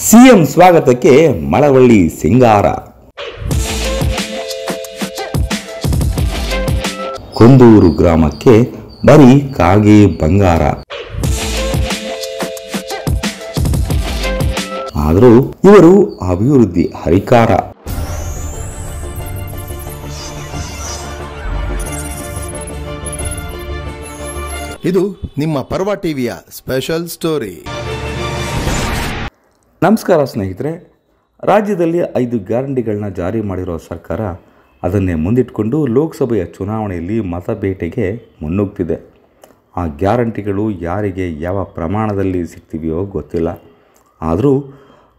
CM ಸ್ವಾಗತಕ್ಕೆ Malavalli ಸಿಂಗಾರ. ಕೊಂದೂರು ಗ್ರಾಮಕ್ಕೆ ಬರೀ ಕಾಗೆ ಬಂಗಾರ. ಆದರೂ ಇವರು ಅಭಿವೃದ್ಧಿ ಹರಿಕಾರ. ಇದು ನಿಮ್ಮ ಪರ್ವ ಟಿವಿಯ ಸ್ಪೆಷಲ್ ಸ್ಟೋರಿ. ನಮಸ್ಕಾರ ಸ್ನೇಹಿತರೆ. ರಾಜ್ಯದಲ್ಲಿ 5 ಗ್ಯಾರಂಟಿಗಳನ್ನ ಜಾರಿ ಮಾಡಿರೋ ಸರ್ಕಾರ ಅದನ್ನೇ ಮುಂದಿಟ್ಕೊಂಡು ಲೋಕಸಭೆಯ ಚುನಾವಣೆಯಲ್ಲಿ ಮತಬೇಟೆಗೆ ಮುನ್ನುಗ್ತಿದೆ. ಆ ಗ್ಯಾರಂಟಿಗಳು ಯಾರಿಗೆ ಯಾವ ಪ್ರಮಾಣದಲ್ಲಿ ಸಿಗ್ತಿವೆಯೋ ಗೊತ್ತಿಲ್ಲ. ಆದರೂ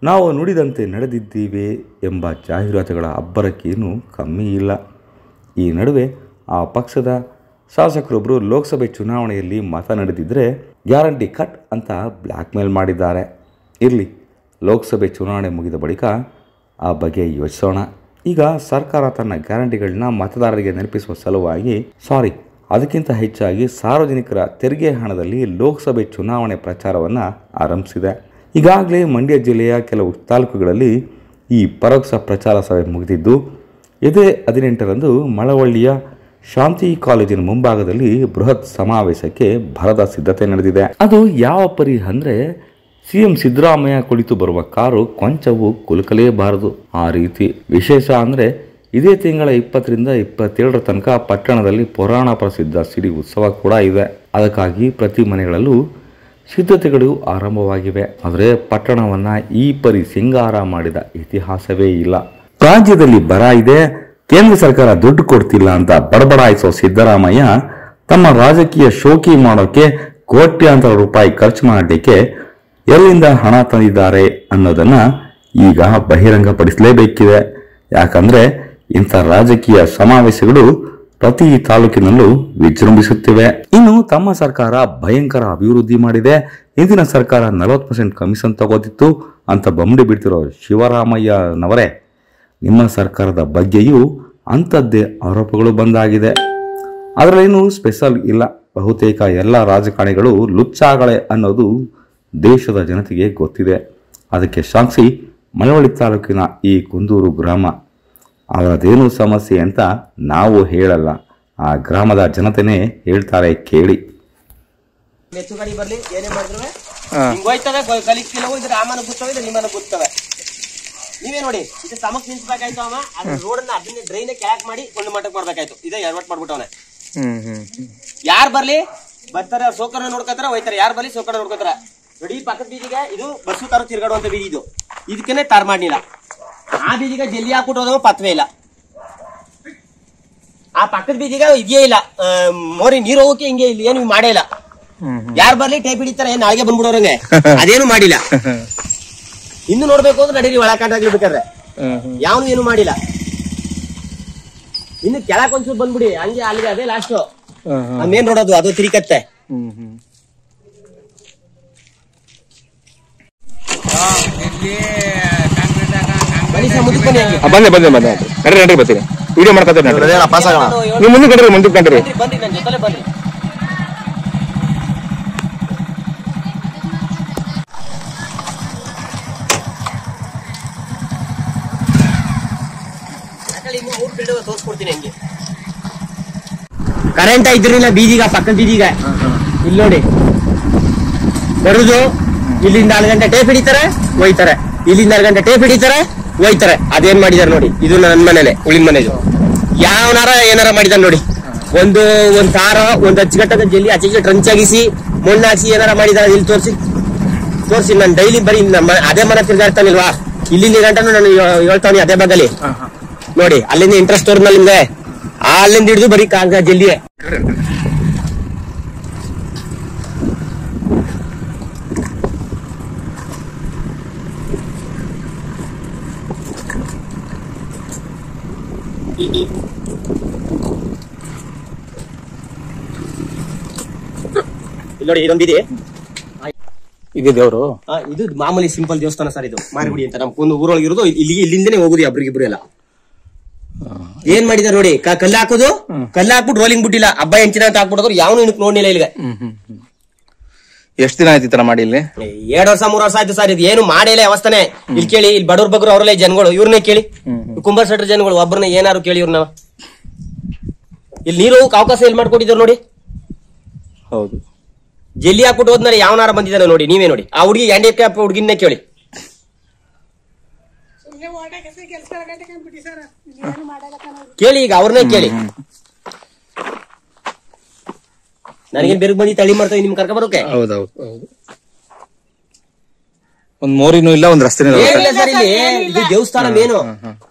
ನಾವು ನುಡಿದಂತೆ ನಡೆದಿದ್ದೀವಿ ಎಂಬ ಜಾಹೀರಾತುಗಳ ಅಬ್ಬರಕ್ಕೇನು ಕಮ್ಮಿ ಇಲ್ಲ. ಈ ನಡುವೆ ಆ ಪಕ್ಷದ ಶಾಸಕರೊಬ್ಬರು ಲೋಕಸಭೆ ಚುನಾವಣೆಯಲ್ಲಿ ಮತ ನಡೆದಿದ್ದರೆ ಗ್ಯಾರಂಟಿ ಕಟ್ ಅಂತ ಬ್ಲ್ಯಾಕ್ ಮೇಲ್ ಮಾಡಿದ್ದಾರೆ. ಇರಲಿ, ಲೋಕಸಭೆ ಚುನಾವಣೆ ಮುಗಿದ ಬಳಿಕ ಆ ಬಗ್ಗೆ ಯೋಚಿಸೋಣ. ಈಗ ಸರ್ಕಾರ ತನ್ನ ಗ್ಯಾರಂಟಿಗಳನ್ನ ಮತದಾರರಿಗೆ ನೆನಪಿಸುವ ಸಲುವಾಗಿ ಅದಕ್ಕಿಂತ ಹೆಚ್ಚಾಗಿ ಸಾರ್ವಜನಿಕರ ತೆರಿಗೆ ಹಣದಲ್ಲಿ ಲೋಕಸಭೆ ಚುನಾವಣೆ ಪ್ರಚಾರವನ್ನು ಆರಂಭಿಸಿದೆ. ಈಗಾಗಲೇ ಮಂಡ್ಯ ಜಿಲ್ಲೆಯ ಕೆಲವು ತಾಲೂಕುಗಳಲ್ಲಿ ಈ ಪರೋಕ್ಷ ಪ್ರಚಾರ ಸಭೆ ಮುಗಿದಿದ್ದು, ಇದೇ 18ರಂದು ಮಳವಳ್ಳಿಯ ಶಾಂತಿ ಕಾಲೇಜಿನ ಮುಂಭಾಗದಲ್ಲಿ ಬೃಹತ್ ಸಮಾವೇಶಕ್ಕೆ ಭರದ ಸಿದ್ಧತೆ ನಡೆದಿದೆ. ಅದು ಯಾವ ಪರಿ ಅಂದರೆ, ಸಿಎಂ ಸಿದ್ದರಾಮಯ್ಯ ಕುಳಿತು ಬರುವ ಕಾರು ಕೊಂಚವೂ ಕುಲುಕಲೇಬಾರದು. ಆ ರೀತಿ ವಿಶೇಷ ಅಂದರೆ, ಇದೇ ತಿಂಗಳ 20ರಿಂದ 27ರ ತನಕ ಪಟ್ಟಣದಲ್ಲಿ ಪುರಾಣ ಪ್ರಸಿದ್ಧ ಸಿಡಿ ಉತ್ಸವ ಕೂಡ ಇದೆ. ಅದಕ್ಕಾಗಿ ಪ್ರತಿ ಮನೆಗಳಲ್ಲೂ ಸಿದ್ಧತೆಗಳು ಆರಂಭವಾಗಿವೆ. ಆದರೆ ಪಟ್ಟಣವನ್ನ ಈ ಪರಿ ಸಿಂಗಾರ ಮಾಡಿದ ಇತಿಹಾಸವೇ ಇಲ್ಲ. ರಾಜ್ಯದಲ್ಲಿ ಬರ ಇದೆ, ಕೇಂದ್ರ ಸರ್ಕಾರ ದುಡ್ಡು ಕೊಡ್ತಿಲ್ಲ ಅಂತ ಬಡಬಡಾಯಿಸೋ ಸಿದ್ದರಾಮಯ್ಯ ತಮ್ಮ ರಾಜಕೀಯ ಶೋಕಿ ಮಾಡೋಕೆ ಕೋಟ್ಯಾಂತರ ರೂಪಾಯಿ ಖರ್ಚು ಮಾಡಲಿಕ್ಕೆ ಎಲ್ಲಿಂದ ಹಣ ತಂದಿದ್ದಾರೆ ಅನ್ನೋದನ್ನ ಈಗ ಬಹಿರಂಗಪಡಿಸಲೇಬೇಕಿದೆ. ಯಾಕಂದ್ರೆ ಇಂಥ ರಾಜಕೀಯ ಸಮಾವೇಶಗಳು ಪ್ರತಿ ತಾಲೂಕಿನಲ್ಲೂ ವಿಜೃಂಭಿಸುತ್ತಿವೆ. ಇನ್ನು ತಮ್ಮ ಸರ್ಕಾರ ಭಯಂಕರ ಅಭಿವೃದ್ಧಿ ಮಾಡಿದೆ, ಹಿಂದಿನ ಸರ್ಕಾರ 40% ಕಮಿಷನ್ ತಗೋತಿತ್ತು ಅಂತ ಬೊಂಬೆ ಬಿಡ್ತಿರೋ ಶಿವರಾಮಯ್ಯನವರೇ, ನಿಮ್ಮ ಸರ್ಕಾರದ ಬಗ್ಗೆಯೂ ಅಂಥದ್ದೇ ಆರೋಪಗಳು ಬಂದಾಗಿದೆ. ಅದರಲ್ಲೇನು ಸ್ಪೆಷಲ್ ಇಲ್ಲ. ಬಹುತೇಕ ಎಲ್ಲ ರಾಜಕಾರಣಿಗಳು ಲುಚ್ಚಾಗಳೇ ಅನ್ನೋದು ದೇಶದ ಜನತೆಗೆ ಗೊತ್ತಿದೆ. ಅದಕ್ಕೆ ಸಾಕ್ಷಿ ಮಳವಳ್ಳಿ ತಾಲೂಕಿನ ಈ ಕುಂದೂರು ಗ್ರಾಮ. ಅವರದೇನು ಸಮಸ್ಯೆ ಅಂತ ನಾವು ಹೇಳಲ್ಲ, ಆ ಗ್ರಾಮದ ಜನತೆನೇ ಹೇಳ್ತಾರೆ, ಕೇಳಿ. ನೀವೇ ನೋಡಿ, ಇದು ಸಮಕ್ ನಿಲ್ಸ್ಬೇಕಾಯ್ತು. ಅವ ಅದ್ರ ರೋಡ್ ಅದನ್ನ ಡ್ರೈನ್ ಕ್ಯಾಕ್ ಮಾಡಿ ಒಂದು ಮಟ್ಟಕ್ಕೆ ಮಾಡ್ಬೇಕಾಯ್ತು. ಇದೇ ಎಡವಟ್ ಮಾಡ್ಬಿಟ್ಟವನೆ. ಯಾರು ಬರ್ಲಿ ಬರ್ತಾರೆ, ಅವ್ರ ಸೋಕರ್ನ ನೋಡ್ಕೋತಾರ, ಹೋಯ್ತಾರೆ. ಯಾರು ಬರ್ಲಿ ಸೋಕರ್ನ ನೋಡ್ಕೋತಾರ. ನೋಡಿ, ಪಕ್ಕದ ಬೀದಿಗೆ ಇದು ಬಸ್ಸು ತಾರು ತಿರ್ಗಾಡುವಂತ ಬೀದಿ, ಇದು ಇದಕ್ಕೇನೆ ತಾರ್ ಮಾಡಿಲ್ಲ. ಆ ಬೀದಿಗೆ ಜಲ್ಲಿ ಹಾಕ್ಬಿಟ್ಟೋದ ಪತ್ವೇ ಇಲ್ಲ. ಆ ಪಕ್ಕದ ಬೀದಿಗೆ ಇದೇ ಇಲ್ಲ, ಮೋರಿ ನೀರು ಹೋಗಕ್ಕೆ ಹಿಂಗೆ ಇಲ್ಲಿ ಏನು ಮಾಡೇ ಇಲ್ಲ. ಯಾರು ಬರ್ಲಿ ಟೈಪ್ ಹಿಡಿತಾರ, ನಾಳೆಗೆ ಬಂದ್ಬಿಡೋರಂಗೆ, ಅದೇನು ಮಾಡಿಲ್ಲ. ಇನ್ನು ನೋಡ್ಬೇಕು ಅಂದ್ರೆ ನಡೀರಿ ಒಳಕಾಟಾಗ್ಲಿ ಬೇಕಾದ್ರೆ, ಯಾವನು ಏನು ಮಾಡಿಲ್ಲ. ಇನ್ನು ಕೆಳಕ್ ಒಂಚೂರು ಬಂದ್ಬಿಡಿ, ಹಂಗೆ ಅಲ್ಲಿಗೆ ಅದೇ ಲಾಸ್ಟ್ ಮೇನ್ ರೋಡ್, ಅದು ತಿರಿಕತ್ತೆ. ಬಂದೆ ಬರ್ತೀನಿ, ವಿಡಿಯೋ ಮಾಡ್ಕೊತೀನಿ. ನೀವು ಮುಂದೆ ಕಂಡ್ರಿ, ಮುಂದಕ್ಕೆ ಕಂಡ್ರಿ, ಬನ್ರಿ ನನ್ನ ಜೊತೆ ಬನ್ರಿ. ತೋರ್ಸ್ಕೊಡ್ತೀನಿ ಹಂಗೆ. ಕರೆಂಟ್ ಇದ್ರಿಲ್ಲ ಬೀದಿಗ, ಪಕ್ಕದ ಬೀದಿಗ ಇಲ್ಲಿ ನೋಡಿ ಬರುದು. ಇಲ್ಲಿಂದ 4 ಗಂಟೆ ಟೇಪ್ ಹಿಡಿತಾರೆ, ಹೋಯ್ತಾರೆ. ಇಲ್ಲಿಂದ 2 ಗಂಟೆ ಟೇಪ್ ಹಿಡಿತಾರೆ, ಹೋಯ್ತಾರೆ. ಅದೇನ್ ಮಾಡಿದಾರೆ ನೋಡಿ, ಇದು ನನ್ನ ಮನೇಲೆ, ಉಳಿನ ಮನೆದು. ಯಾವನಾರ ಏನಾರ ಮಾಡಿದಾರೆ ನೋಡಿ. ಒಂದು ತಾರ, ಒಂದು ಅಚ್ಚುಕಟ್ಟದ ಜಲ್ಲಿ ಆಚೆಗೆ ಟ್ರಂಚ್ ಆಗಿಸಿ ಮಣ್ಣು ಹಾಕಿ ಏನಾರ ಮಾಡಿದಾರೆ. ಇಲ್ಲಿ ತೋರಿಸಿ ನಾನು ಡೈಲಿ ಬರೀ ಅದೇ ಮನೆ ತಿರ್ಗಾಡ್ತಾನಿಲ್ವಾ, ಇಲ್ಲಿಂದ ಗಂಟನು ನಾನು ಹೇಳ್ತಾವನಿ ಅದೇ ಬಗ್ಗಲಿ ನೋಡಿ. ಅಲ್ಲಿಂದ ಇಂಟ್ರೆಸ್ಟ್ ತೋರ್ನಲ್ಲಿ ನಿಮ್ಗೆ, ಅಲ್ಲಿಂದ ಹಿಡಿದು ಬರೀ ಕಾಂಗ ಜಲ್ಲಿಯೇ. ನೋಡಿ, ಇದೊಂದಿದೆ. ಇದೆ ದೇವರು. ಇದು ಮಾಮೂಲಿ ಸಿಂಪಲ್ ದೇವಸ್ಥಾನ ಸರ್. ಇದು ಮಾರಿಗುಡಿ ಅಂತ ನಮ್ಮ ಒಂದು ಊರೊಳಗೆ ಇರೋದು. ಇಲ್ಲಿಂದನೇ ಹೋಗುದು ಒಬ್ರಿಗಿಬ್ರು ಎಲ್ಲ. ಏನ್ ಮಾಡಿದಾರೆ ನೋಡಿ, ಕಲ್ಲು ಹಾಕೋದು, ಕಲ್ಲು ಹಾಕ್ಬಿಟ್ಟು ರೋಲಿಂಗ್ ಬಿಟ್ಟಿಲ್ಲ. ಹಬ್ಬ ಹೆಂಚಿನ ಅಂತ ಹಾಕ್ಬಿಡೋದು, ಯಾವನು ಇದಕ್ಕೆ ನೋಡ್ಲಿಲ್ಲ. ಇಲ್ಲಿಗೆ ಎಷ್ಟ್ ದಿನ ಆಯ್ತು ಈ ತರ ಮಾಡಿ ಇಲ್ಲಿ? 2 ವರ್ಷ 3 ವರ್ಷ ಆಯ್ತು ಸರ್. ಇದು ಏನು ಮಾಡಿಲ್ಲ ಅವಸ್ಥಾನೆ. ಇಲ್ಲಿ ಕೇಳಿ, ಇಲ್ಲಿ ಬಡವ್ರ ಬಗ್ರು ಅವರಲ್ಲೇ ಜನಗಳು, ಇವ್ರನ್ನೇ ಕೇಳಿ. ಕುಂಬಾರ್ ಶೆಟ್ರ್ ಜನಗಳು ಒಬ್ಬರನ್ನ ಏನಾರು ಕೇಳಿ ಇವ್ರನ್ನ. ಇಲ್ಲಿ ನೀರು ಅವಕಾಶ ಎಲ್ಲಿ ಮಾಡ್ಕೊಟ್ಟಿದ್ರು ನೋಡಿ. ಹೌದು, ಜಲ್ಲಿ ಹಾಕ್ಬಿಟ್ಟು ಹೋದ್ನಾರ ಯಾವನಾರ ಬಂದಿದ್ದಾನೆ ನೋಡಿ, ನೀವೇ ನೋಡಿ. ಆ ಹುಡುಗಿ ಹ್ಯಾಂಡಿಕ್ಯಾಪ್ ಹುಡುಗಿನೇ ಕೇಳಿ. ಕೇಳಿ ಈಗ ಅವ್ರನ್ನೇ ಕೇಳಿ. ನನಗೇನ್ ಬೆರಗ್ ಬಂದಿ ತಳಿ ಮಾಡ್ತಾವೆ ನಿಮ್ ಕರ್ಕ ಬರೋಕೆ. ಹೌದೌದು, ಒಂದ್ ಮೋರಿನೂ ಇಲ್ಲ, ಒಂದ್ ರಸ್ತೆನೂ ಇಲ್ಲ ಸರ್. ಇಲ್ಲಿ ಇದು ದೇವಸ್ಥಾನ ಮೇನು.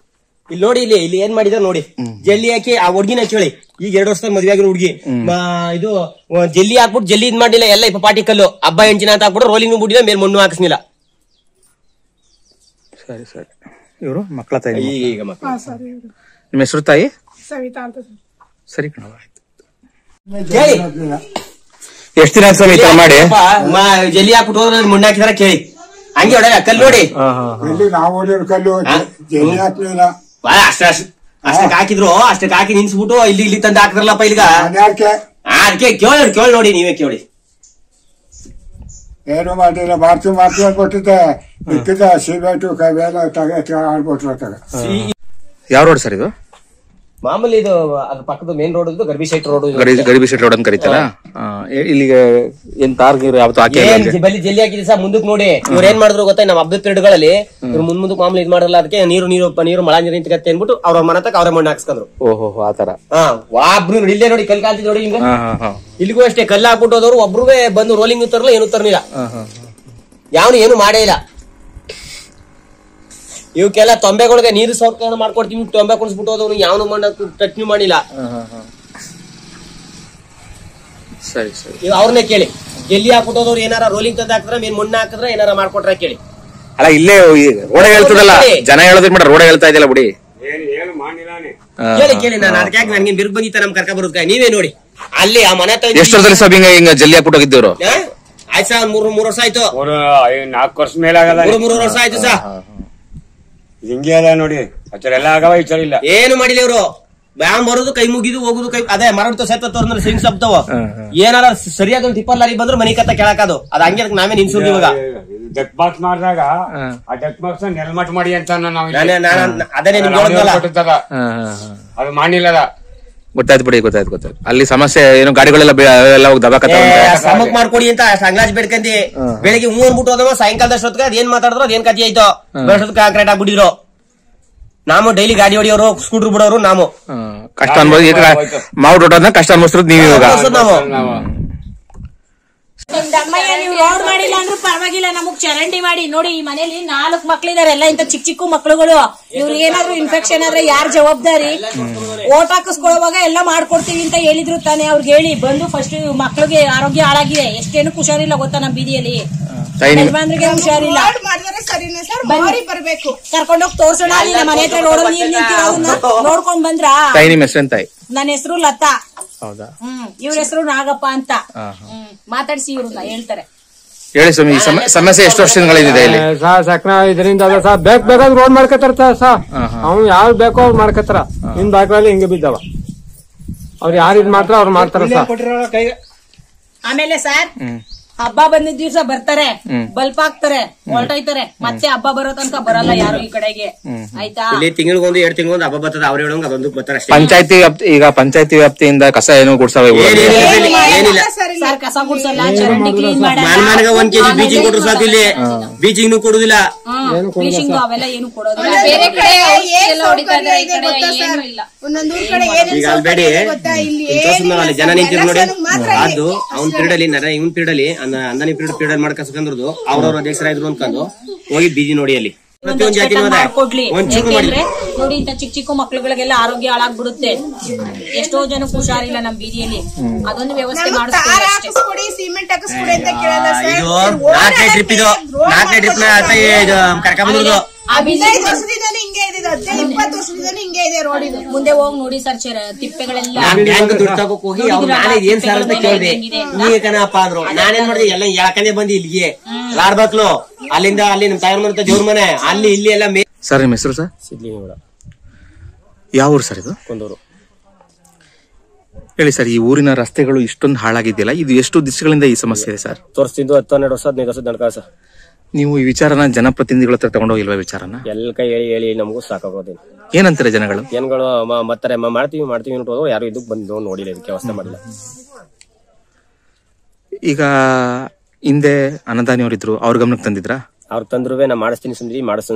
ಇಲ್ಲಿ ನೋಡಿ, ಇಲ್ಲಿ ಏನ್ ಮಾಡಿದಾರೆ ನೋಡಿ. ಜಲ್ಲಿ ಹಾಕಿ ಆ ಹುಡ್ಗಿನ ಕೇಳಿ. ಈಗ 2 ವರ್ಷದ ಮದ್ವೆ ಆಗಿರೋ ಹುಡ್ಗಿ ಇದು ಜಲ್ಲಿ ಹಾಕ್ಬಿಟ್ಟು ಜಲ್ಲಿ ಇದ್ ಮಾಡಿಲ್ಲ, ಎಲ್ಲ ಇಪ್ಪ ಪಾಟಿ ಕಲ್ಲು ಹಬ್ಬ ಎಂಚಿನ ಅಂತ ಹಾಕ್ಬಿಟ್ಟು ರೋಲಿಂಗ್ ಬಿಟ್ಟಿಲ್ಲ, ಮೇಲೆ ಮಣ್ಣು ಹಾಕಿಸ್ನಿಲ್ಲ. ಸರಿ ಸರಿ. ಇವರು ಮಕ್ಕಳ ತಾಯಿ. ಈಗ ನಿಮ್ಮ ಹೆಸರು ತಾಯಿ? ಸವಿತಾ ಅಂತ. ಸರಿ ಕಣ, ಕೇಳಿ. ಎಷ್ಟ್ ದಿನ ಆಯ್ತು ಈ ತರ ಮಾಡಿ? ಜಲ್ಲಿ ಹಾಕ್ಬಿಟ್ಟು ಹೋದ್ರೆ ಮಣ್ಣು ಹಾಕಿದಾರ ಕೇಳಿ. ಹಂಗೆ ಹೊಡೆಯ ಕಲ್ಲು ನೋಡಿ. ಅಷ್ಟಕ್ಕೆ ಹಾಕಿದ್ರು, ಅಷ್ಟಕ್ಕೆ ಹಾಕಿ ನಿನ್ಸ್ಬಿಟ್ಟು ಇಲ್ಲಿ ತಂದು ಹಾಕಿದ್ರಲ್ಲಪ್ಪ ಇಲ್ಲಿಗ. ಅದಕ್ಕೆ ಕೇಳಿ ನೋಡಿ, ನೀವೇ ಕೇಳಿ. ಏನು ಮಾಡಿಲ್ಲ, ಮಾಡ್ತೀವಿ ಕೊಟ್ಟಿದ್ದೆ. ಸಿಮೆಂಟು ಕೈವೆಲ್ಲ ಆಡ್ಬಿಟ್ರು. ಯಾವ ರೋಡ್ ಸರ್ ಇದು? ಮಾಮೂಲಿ ಇದು ಅದ್ರ ಪಕ್ಕದ ಮೇನ್ ರೋಡ್ ಗರ್ಭಿ ಶೆಟ್ ರೋಡ್. ಗರಿಬಿ ಶೆಟ್ ರೋಡ್ ಅಂತ ಕರೀತಾರ. ಇಲ್ಲಿಗೆ ಏನ್ ತಾರ್ ಗೀರ್ ಯಾವತ್ತು ಹಾಕಿ ಬಲಿ ಜಲ್ಲಿ ಹಾಕಿದ್ರಿ ಸರ್. ಮುಂದಕ್ಕೆ ನೋಡಿ ಇವ್ರು ಏನ್ ಮಾಡಿದ್ರು ಗೊತ್ತಾ, ನಮ್ಮ ಹಬ್ಬದ ಪಿರಿಯಡ್ಗಳಲ್ಲಿ ಇವ್ರು ಮುಂದಕ್ಕೆ ಮಾಮೂಲಿ ಇದ್ ಮಾಡಲ್ಲ. ಅದಕ್ಕೆ ನೀರು ಮಳ ನೀರು ನಿಂತಕತ್ತೆ ಅನ್ಬಿಟ್ಟು ಅವ್ರ ಮನೆ ತಕ್ಕ ಅವ್ರ ಮಣ್ಣು ಹಾಕ್ಸ್ಕೊಂಡ್ರು. ಓಹೋ, ಆತರ. ಒಬ್ರು ನೋಡಿ, ಇಲ್ಲೇ ನೋಡಿ ಕಲ್ ಕಾಂತಿ ನೋಡಿ. ಹಿಂಗ ಇಲ್ಲಿಗೂ ಅಷ್ಟೇ ಕಲ್ಲು ಹಾಕ್ಬಿಟ್ಟು ಹೋದವ್ರು ಒಬ್ರು ಬಂದು ರೋಲಿಂಗ್ ತರಲ್ಲ, ಏನು ತರಲಿಲ್ಲ. ಯಾವನು ಏನು ಮಾಡೇ ಇಲ್ಲ. ಇವಕ್ಕೆಲ್ಲ ತೊಂಬೆಗಳಿಗೆ ನೀರು ಸೌಕರ್ಯ ಮಾಡ್ಕೊಡ್ತೀವಿ, ತೊಂಬೆ ಕುಣಿಸ್ಬಿಟ್ಟು ಹೋದವ್ರು ಯಾವನು ಟಚ್ ಮಾಡಿಲ್ಲ. ಸರಿ ಸರಿ. ಈಗ ಅವ್ರನ್ನೇ ಕೇಳಿ. ಎಲ್ಲಿ ಹಾಕ್ಬಿಟ್ಟು ಹೋದವ್ರು ಏನಾರ ರೋಲಿಂಗ್ ತಂದು ಹಾಕಿದ್ರೆ, ಮೇನ್ ಮಣ್ಣು ಹಾಕಿದ್ರೆ ಏನಾರ ಮಾಡ್ಕೊಟ್ರ ಕೇಳಿ. ಅಲ್ಲ, ಇಲ್ಲೇ ರೋಡ ಹೇಳ್ತದಲ್ಲ, ಜನ ಹೇಳೋದ್ ಮಾಡ ರೋಡ ಹೇಳ್ತಾ ಇದೆಯಲ್ಲ ಬಿಡಿ. ಕೇಳಿ. ನಾನು ಅದಕ್ಕೆ ನನ್ಗೆ ಬಿರುಗ್ ಬಂದಿತ್ತ ನಮ್ ಕರ್ಕ ಬರೋದಕ್ಕೆ. ನೀವೇ ನೋಡಿ ಅಲ್ಲಿ ಆ ಮನೆ ಎಷ್ಟು ವರ್ಷದಲ್ಲಿ ಸಬ್ ಹಿಂಗ ಜಲ್ಲಿ ಹಾಕ್ಬಿಟ್ಟು ಹೋಗಿದ್ದೇವ್ರು? ಆಯ್ತು ಸರ್, 3 ವರ್ಷ ಆಯ್ತು. 4 ವರ್ಷ ಮೇಲೆ ಆಗಲ್ಲ. 3 ವರ್ಷ ಆಯ್ತು ಸರ್. ಹಿಂಗೆ ಅದ ನೋಡಿ, ಎಲ್ಲ ಆಗವ ವಿಚಾರ ಇಲ್ಲ. ಏನು ಮಾಡಿಲ್ಲ ಇವ್ರು. ಬ್ಯಾನ್ ಬರೋದು, ಕೈ ಮುಗಿದು ಹೋಗುದು, ಕೈ ಅದೇ ಮರಡ್ತು ಸೇತೋರ್ನಲ್ಲಿ ಸಿಂಗ್ ಸಬ್ತವ. ಏನಾರ ಸರಿಯಾದ ಒಂದು ಟಿಪ್ಪರ್ ಲಾರಿ ಬಂದ್ರೆ ಮನಿ ಕತ್ತ ಕೆಳಕದು. ಅದ್ ಹಂಗೆ ನಾವೇ ನಿನ್ಸೂರ್ ಇವಾಗ. ಡೆಕ್ ಬಾಕ್ಸ್ ಮಾಡಿದಾಗ ಆ ಡೆಕ್ ಬಾಕ್ಸ್ ನೆಲ್ಮಟ್ ಮಾಡಿ ಅಂತ ಅದೇ ನಿಮ್ಗೆ ಅದು ಮಾಡಿಲ್ಲದ. ಗೊತ್ತಾಯ್ತು. ಅಲ್ಲಿ ಸಮಸ್ಯೆ ಏನು, ಗಾಡಿಗಳೆಲ್ಲ ಎಲ್ಲ ಸಮಕ್ ಮಾಡ್ಕೊಡಿ ಅಂತ ಅಂಗ್ಲಾಜ್ ಬೇಡ್ಕಂದಿ. ಬೆಳಿಗ್ಗೆ 3 ಅನ್ಬಿಟ್ಟು ಹೋದವ, ಸಾಯಂಕಾಲದಷ್ಟೊತ್ತಿಗೆ ಅದೇನ್ ಮಾತಾಡಿದ್ರು ಅದೇನ್ ಕಥೆ ಆಯ್ತು. ಬೆಳಷ್ಟೊತ್ತಿಗೆ ಕಾಂಕ್ರೀಟ್ ಆಗ್ಬಿಟ್ಟಿದ್ರು. ನಾವು ಡೈಲಿ ಗಾಡಿ ಹೊಡಿಯೋರು, ಸ್ಕೂಟರ್ ಬಿಡೋರು. ನಾವು ಕಷ್ಟ ಅನ್ಬೋದು. ಮಾವು ರೋಡ್ ಕಷ್ಟ ಅನ್ಭವಿಸಿರೋದು ನೀವು ಇವಾಗ. ದಮ್ಮಯ್ಯ, ನೀವು ರೋಡ್ ಮಾಡಿಲ್ಲ ಅಂದ್ರೂ ಪರವಾಗಿಲ್ಲ, ನಮಗ್ ಚರಂಡಿ ಮಾಡಿ. ನೋಡಿ, ಈ ಮನೇಲಿ 4 ಮಕ್ಳಿದಾರೆ, ಎಲ್ಲ ಇಂತ ಚಿಕ್ಕ ಮಕ್ಳುಗಳು. ಇವ್ರಿಗೆ ಏನಾದ್ರು ಇನ್ಫೆಕ್ಷನ್ ಆದ್ರೆ ಯಾರ್ ಜವಾಬ್ದಾರಿ? ಓಟ್ ಹಾಕಿಸ್ಕೊಳ್ಳುವಾಗ ಎಲ್ಲ ಮಾಡ್ಕೊಡ್ತೀವಿ ಅಂತ ಹೇಳಿದ್ರು ತಾನೆ. ಅವ್ರಿಗೆ ಹೇಳಿ ಬಂದು ಫಸ್ಟ್ ಮಕ್ಳಿಗೆ ಆರೋಗ್ಯ ಹಾಳಾಗಿದೆ. ಎಷ್ಟೇನಕ್ಕೆ ಹುಷಾರಿಲ್ಲ ಗೊತ್ತಾ ನಮ್ ಬೀದಿಯಲ್ಲಿ. ಯಜಮಾನ್ರಿಗೆ ಹುಷಾರಿಲ್ಲ. ಕರ್ಕೊಂಡೋಗಿ ತೋರ್ಸೋಣ. ಅಲ್ಲಿ ನಮ್ಮ ಮನೆ ಹತ್ರ ರೋಡಲ್ಲಿ ನೀರ್ ನಿಂತಿರೋದನ್ನ ನೋಡ್ಕೊಂಡ್ ಬಂದ್ರ. ನನ್ನ ಹೆಸರು ಲತಾ. ಹೌದಾ? ಇವ್ರ ಹೆಸರು ನಾಗಪ್ಪ ಅಂತ. ಮಾತಾಡ್ಸಿ ಇವ್ರನ್ನ ಹೇಳ್ತಾರೆ. ಹೇಳಿ ಸ್ವಾಮಿ, ಸಮಸ್ಯೆ ಎಷ್ಟು ವರ್ಷಗಳಿದೆ ಇಲ್ಲಿ? ಸಕ್ನ ಇದರಿಂದ ಬೇಕಾದ್ರೆ ರೋಡ್ ಮಾಡ್ಕತಾರ ಸರ್. ಅವ್ನು ಯಾರು ಬೇಕೋ ಅವ್ರು ಮಾಡ್ಕತಾರ. ನಿಮ್ ಬಾಗ್ಲಲ್ಲಿ ಹಿಂಗೆ ಬಿದ್ದಾವ. ಅವ್ರು ಯಾರು ಇದ್ ಮಾತ್ರ ಅವ್ರು ಮಾಡ್ತಾರ ಸರ್. ಆಮೇಲೆ ಸರ್, ಹಬ್ಬ ಬಂದಿದ್ ದಿವ್ಸ ಬರ್ತಾರೆ, ಬಲ್ಪ್ ಹಾಕ್ತಾರೆ, ಹೊರಟೋಯ್ತಾರೆ. ಮತ್ತೆ ಹಬ್ಬ ಬರೋ ತನಕ ಬರಲ್ಲ ಯಾರು ಈ ಕಡೆಗೆ. ಆಯ್ತಾ? ಇಲ್ಲಿ ತಿಂಗಳಿಗೊಂದು 2 ತಿಂಗಳಿಗೊಂದು ಹಬ್ಬ ಬರ್ತದೆ. ಅವ್ರು ಹೇಳೋಂಗ ಅದೊಂದು ಬರ್ತಾರೆ. ಪಂಚಾಯತಿ ವ್ಯಾಪ್ತಿಯಿಂದ ಕಸ ಏನು ಗುಡ್ಸವ? ಏನಿಲ್ಲ ಸರ್, ಕಸ ಗುಡ್ಸಲ್ಲ, ಚರಂಡಿ ಕ್ಲೀನ್ ಮಾಡಲ್ಲ. 1 kg ಬೀಚಿಂಗ್ ಕೊಟ್ರು ಸಾಕು. ಇಲ್ಲಿ ಬೀಚಿಂಗ್ ಕೊಡುದಿಲ್ಲ, ಫಿಶಿಂಗ್ ಅವೆಲ್ಲ ಏನು ಕೊಡೋದಿಲ್ಲ. ಈಗ ಅಲ್ಬೇಡಿ ಅಲ್ಲಿ ಜನ ನಿಂತಿರ್ ನೋಡಿ. ಅದು ಅವ್ನ ಪೀರಿಯಡ್ ಅಲ್ಲಿ ಇವನ್ ಪೀರಿಯಡ್ ಅಲ್ಲಿ ಅಂದನಿ ಪೀರಿಯಡ್ ಮಾಡ್ಕಂದ್ರದು ಅವ್ರವ್ರ ಅಧ್ಯಕ್ಷರಾದ್ರು ಅನ್ಕೊಂಡು ಹೋಗಿ ಬೀದಿ ನೋಡಿ. ಅಲ್ಲಿ ನೋಡಿ, ಇಂತ ಚಿಕ್ಕ ಮಕ್ಳುಗಳಿಗೆಲ್ಲ ಆರೋಗ್ಯ ಹಾಳಾಗ್ಬಿಡುತ್ತೆ. ಎಷ್ಟೋ ಜನಕ್ಕೆ ಹುಷಾರಿಲ್ಲ ನಮ್ ಬೀದಿಯಲ್ಲಿ. ಅದೊಂದು ವ್ಯವಸ್ಥೆ ಮಾಡಿಸ್ಕೊಡಿ. ಸಿಮೆಂಟ್ ಹಾಕಿಸ್ಕೊಡಿ ಅಂತ ಕೇಳಲ್ಲ ಸರ್. ಇದು 4ನೇ ಟ್ರಿಪ್, ಇದು 4ನೇ ಟ್ರಿಪ್ ಕರ್ಕೊಂಡ್ ಬಂದ್ರು. ಮುಂದೆ ಹೋಗಿ ನೋಡಿ ಸರ್, ತಿಪ್ಪೆಗಳೆಲ್ಲ ಹೋಗಿ ಅವ್ರು ನಾಳೆ ಏನ್ ಸರ್ ಅಂತ ಕೇಳಿದೆ. ಈಗ ಕಣಪ್ಪ ಅಂದ್ರು. ನಾನೇನ್ ಮಾಡಿದೆ, ಎಲ್ಲ ಯಾಕಂದ್ರೆ ಬಂದು ಇಲ್ಲಿಗೆ ಲಾಡ್ಬಕ್ಲು. ಅಲ್ಲಿಂದ ಅಲ್ಲಿ ನಮ್ ತಾಯಿ ಮನೆ ದೇವ್ರ ಮನೆ, ಅಲ್ಲಿ ಇಲ್ಲಿ ಎಲ್ಲ. ಸರ್, ನಿಮ್ಮ ಹೆಸರು ಸರ್? ಸಿದ್ಲಿಂಗೌಡ. ಯಾವ ಊರು ಸರ್ ಇದು? ಕೊಂದೂರು. ಹೇಳಿ ಸರ್, ಈ ಊರಿನ ರಸ್ತೆಗಳು ಇಷ್ಟೊಂದು ಹಾಳಾಗಿದೆಯಲ್ಲ, ಇದು ಎಷ್ಟು ದಿವಸಗಳಿಂದ ಈ ಸಮಸ್ಯೆ ಇದೆ ಸರ್? ತೋರಿಸ್ತಿದ್ದು 10-12 ವರ್ಷ 15 ವರ್ಷದ ನಡ್ಕ ಸರ್. ನೀವು ಈ ವಿಚಾರನ ಜನಪ್ರತಿನಿಧಿಗಳ ಹತ್ರ ತಗೊಂಡೋಗಿಲ್ವಾ ವಿಚಾರನ? ಎಲ್ಲ ಕೈ ಹೇಳಿ ನಮಗೂ ಸಾಕಾಗೋದೇನು. ಏನಂತಾರೆ ಜನಗಳು? ಮತ್ತಾರೆ ಮಾಡ್ತೀವಿ ನೋಡೋದು ಯಾರು ಇದಕ್ಕೆ ಬಂದು ನೋಡಿಲ್ಲ, ಇದಕ್ಕೆ ವ್ಯವಸ್ಥೆ ಮಾಡಿಲ್ಲ. ಈಗ ಹಿಂದೆ ಅನ್ನದಾನಿಯವರಿದ್ರು, ಅವ್ರ ಗಮನಕ್ಕೆ ತಂದಿದ್ರಾ? ಅವ್ರು ತಂದ್ರು ನಾ ಮಾಡಿಸ್ತೀನಿ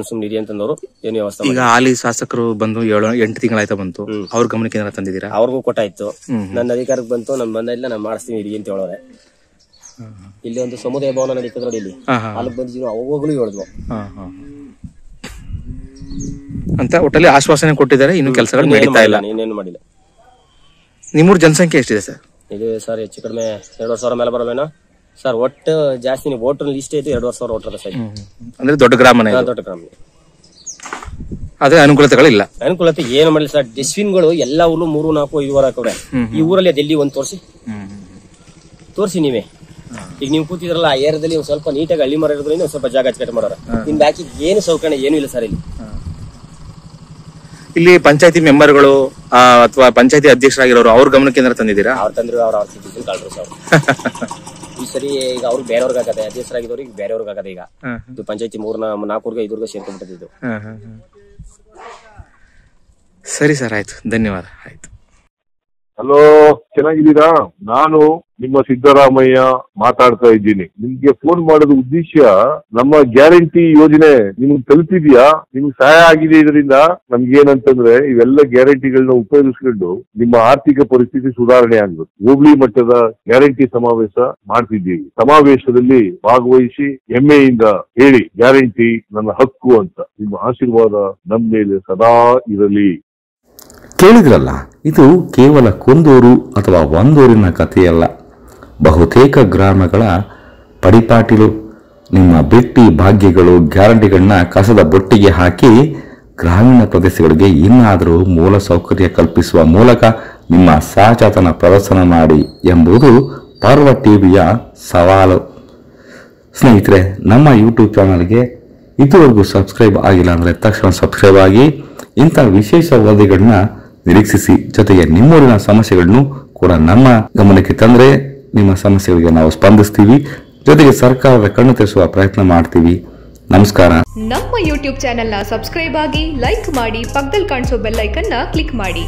ಸುಮ್ನಿರಿ ಅಂತಂದವರು ಏನು ವ್ಯವಸ್ಥೆ. ಈಗ ಹಾಲಿ ಶಾಸಕರು ಬಂದು 7-8 ತಿಂಗಳಾಯ್ತಾ ಬಂತು, ಅವ್ರ ಗಮನಕ್ಕೆ ಏನಾರ ತಂದಿದ್ದೀರಾ? ಅವ್ರಿಗೂ ಕೊಟ್ಟಾಯ್ತು, ನನ್ನ ಅಧಿಕಾರಕ್ಕೆ ಬಂತು, ನಮ್ ಬಂದಿಲ್ಲ, ನಾ ಮಾಡಿಸ್ತೀನಿ ಇರಿ ಅಂತ ಹೇಳೋರೆ. ಇಲ್ಲಿ ಒಂದು ಸಮುದಾಯ ಭವನ ನಡೀತದ ನೋಡಿ, ಇಲ್ಲಿ ಅಲ್ಲಿ ಬಂದಿದ್ರು, ಅವಾಗಲೂ ಹೇಳಿದ್ವು ಅಂತ. ಒಟ್ಟಲ್ಲಿ ಆಶ್ವಾಸನೆ ಕೊಟ್ಟಿದ್ದಾರೆ, ಇನ್ನು ಕೆಲಸಗಳು ನಡೀತಾ ಇಲ್ಲ, ಇನ್ನೇನು ಮಾಡಿಲ್ಲ. ನಿಮ್ಮೂರ್ ಜನಸಂಖ್ಯೆ ಎಷ್ಟಿದೆ ಸರ್? ಇದು ಸರ್ ಹೆಚ್ಚು ಕಡಿಮೆ 2,000 ಮೇಲೆ ಬರಬೇನೋ ಸರ್. ಒಟ್ಟು ಜಾಸ್ತಿ ವೋಟರ್ ಲಿಸ್ಟ್ ಐತೆ 2,000 ವೋಟರ್ ಸರ್. ಅಂದ್ರೆ ದೊಡ್ಡ ಗ್ರಾಮನೇ, ದೊಡ್ಡ ಗ್ರಾಮ. ಅದೇ ಅನುಕೂಲತೆಗಳಿಲ್ಲ. ಅನುಕೂಲತೆ ಏನು ಮಾಡಿಲ್ಲ ಸರ್. ಡಸ್ಟ್ಬಿನ್ಗಳು ಎಲ್ಲ ಊರು 3, 4, 5 ವಾರ ಹಾಕವ್ರೆ. ಈ ಊರಲ್ಲಿ ಅದೆಲ್ಲಿ ಒಂದು ತೋರಿಸಿ ನೀವೇ. ಈಗ ನೀವು ಕೂತಿದ್ರಲ್ಲ ಆ ಏರಿಯಾದಲ್ಲಿ ಒಂದ್ ಸ್ವಲ್ಪ ನೀಟಾಗಿ ಹಳ್ಳಿ ಮರ ಇರೋದ್ರಿಂದ ಒಂದ್ ಸ್ವಲ್ಪ ಜಾಗ ಅಚ್ಚಕಟ್ಟು ಮಾಡೋರ. ನಿಮ್ ಬಾಕಿ ಏನು ಸೌಕರ್ಯ ಏನು ಇಲ್ಲ ಸರ್ ಇಲ್ಲಿ. ಇಲ್ಲಿ ಪಂಚಾಯತಿ ಮೆಂಬರ್ಗಳು ಅಥವಾ ಪಂಚಾಯತಿ ಅಧ್ಯಕ್ಷರಾಗಿರೋರು ಅವ್ರ ಗಮನಕ್ಕೆ ಏನಾರ ತಂದಿದ್ದೀರಾ? ಅವ್ರು ತಂದ್ರು, ಅವ್ರ ಕಾಳ್ರು ಸರ್. ಈ ಸರಿ ಈಗ ಅವ್ರಿಗೆ ಬೇರೆಯವ್ರಿಗೆ ಆಗದೆ, ಅಧ್ಯಕ್ಷರಾಗಿದ್ದವ್ರಿಗೆ ಬೇರೆಯವ್ರಿಗೆ ಆಗದೆ. ಈಗ ಇದು ಪಂಚಾಯತಿ 3-4 5 ಸೇರ್ಕೊಂಡ್ಬಿಟ್ಟಿದ್ದು. ಸರಿ ಸರ್, ಆಯ್ತು, ಧನ್ಯವಾದ. ಆಯ್ತು. ಹಲೋ, ಚೆನ್ನಾಗಿದ್ದೀರಾ? ನಾನು ನಿಮ್ಮ ಸಿದ್ದರಾಮಯ್ಯ ಮಾತಾಡ್ತಾ ಇದ್ದೀನಿ. ನಿಮ್ಗೆ ಫೋನ್ ಮಾಡೋದು ಉದ್ದೇಶ, ನಮ್ಮ ಗ್ಯಾರಂಟಿ ಯೋಜನೆ ನಿಮ್ಗೆ ತಲುಪಿದ್ಯಾ? ನಿಮ್ಗೆ ಸಹಾಯ ಆಗಿದೆ. ಇದರಿಂದ ನಮ್ಗೆ ಏನಂತಂದ್ರೆ ಇವೆಲ್ಲ ಗ್ಯಾರಂಟಿಗಳನ್ನ ಉಪಯೋಗಿಸ್ಕೊಂಡು ನಿಮ್ಮ ಆರ್ಥಿಕ ಪರಿಸ್ಥಿತಿ ಸುಧಾರಣೆ ಆಗ್ಬೇಕು. ಹೋಬಳಿ ಮಟ್ಟದ ಗ್ಯಾರಂಟಿ ಸಮಾವೇಶ ಮಾಡ್ತಿದ್ದೀವಿ. ಸಮಾವೇಶದಲ್ಲಿ ಭಾಗವಹಿಸಿ ಹೆಮ್ಮೆಯಿಂದ ಹೇಳಿ, ಗ್ಯಾರಂಟಿ ನನ್ನ ಹಕ್ಕು ಅಂತ. ನಿಮ್ಮ ಆಶೀರ್ವಾದ ನಮ್ಮ ಮೇಲೆ ಸದಾ ಇರಲಿ. ಕೇಳಿದ್ರಲ್ಲ, ಇದು ಕೇವಲ ಕೊಂದೂರು ಅಥವಾ ಒಂದೂರಿನ ಕಥೆಯಲ್ಲ. ಬಹುತೇಕ ಗ್ರಾಮಗಳ ಪಡಿಪಾಟಿಲು ನಿಮ್ಮ ಬಿಟ್ಟಿ ಭಾಗ್ಯಗಳು ಗ್ಯಾರಂಟಿಗಳನ್ನ ಕಸದ ಬೊಟ್ಟಿಗೆ ಹಾಕಿ ಗ್ರಾಮೀಣ ಪ್ರದೇಶಗಳಿಗೆ ಇನ್ನಾದರೂ ಮೂಲ ಸೌಕರ್ಯ ಕಲ್ಪಿಸುವ ಮೂಲಕ ನಿಮ್ಮ ಸಾಚಾತನ ಪ್ರದರ್ಶನ ಮಾಡಿ ಎಂಬುದು ಪರ್ವ ಟಿವಿಯ ಸವಾಲು. ಸ್ನೇಹಿತರೆ, ನಮ್ಮ ಯೂಟ್ಯೂಬ್ ಚಾನಲ್ಗೆ ಇದುವರೆಗೂ ಸಬ್ಸ್ಕ್ರೈಬ್ ಆಗಿಲ್ಲ ಅಂದರೆ ತಕ್ಷಣ ಸಬ್ಸ್ಕ್ರೈಬ್ ಆಗಿ ಇಂಥ ವಿಶೇಷ ವರದಿಗಳನ್ನ ನಿರೀಕ್ಷಿಸಿ. ಜೊತೆಗೆ ನಿಮ್ಮೂರಿನ ಸಮಸ್ಯೆಗಳನ್ನು ಕೂಡ ನಮ್ಮ ಗಮನಕ್ಕೆ ತಂದರೆ ನಿಮ್ಮ ಸಮಸ್ಯೆಗಳಿಗೆ ನಾವು ಸ್ಪಂದಿಸ್ತೀವಿ. ಜೊತೆಗೆ ಸರ್ಕಾರದ ಕಣ್ಣು ತೆರೆಸುವ ಪ್ರಯತ್ನ ಮಾಡ್ತೀವಿ. ನಮಸ್ಕಾರ. ನಮ್ಮ ಯೂಟ್ಯೂಬ್ ಚಾನೆಲ್ನ ಸಬ್ಸ್ಕ್ರೈಬ್ ಆಗಿ, ಲೈಕ್ ಮಾಡಿ, ಪಕ್ಕದಲ್ಲಿ ಕಾಣಿಸೋ ಬೆಲ್ ಐಕನ್ನ ಕ್ಲಿಕ್ ಮಾಡಿ.